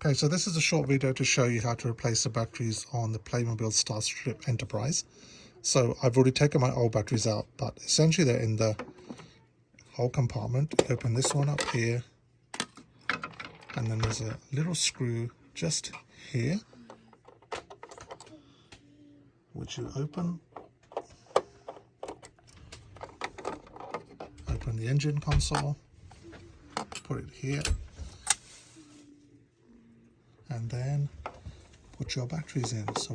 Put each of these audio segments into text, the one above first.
Okay, so this is a short video to show you how to replace the batteries on the Playmobil Starship Enterprise. So I've already taken my old batteries out, but essentially they're in the whole compartment. Open this one up here, and then there's a little screw just here, which you open the engine console, put it here, and then put your batteries in. So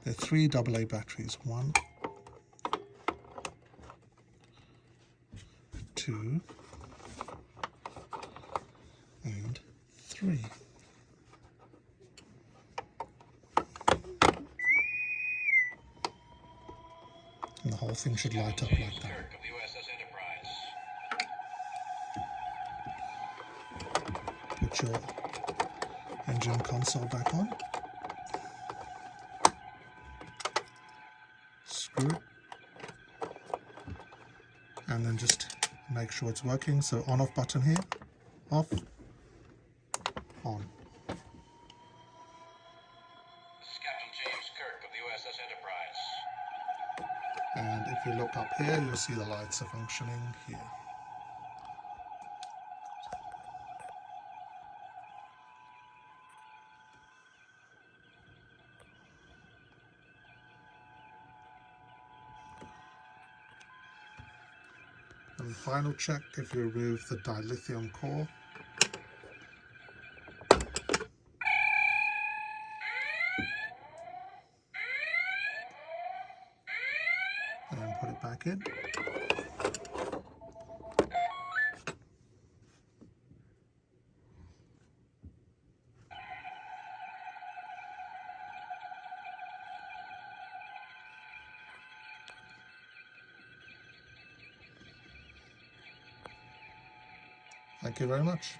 there are 3 AA batteries. 1, 2, and 3. And the whole thing should light up like that. Put your engine console back on. Screw it. And then just make sure it's working. So on-off button here. Off. On. And if you look up here, you'll see the lights are functioning here. And final check if you remove the dilithium core. And then put it back in. Thank you very much.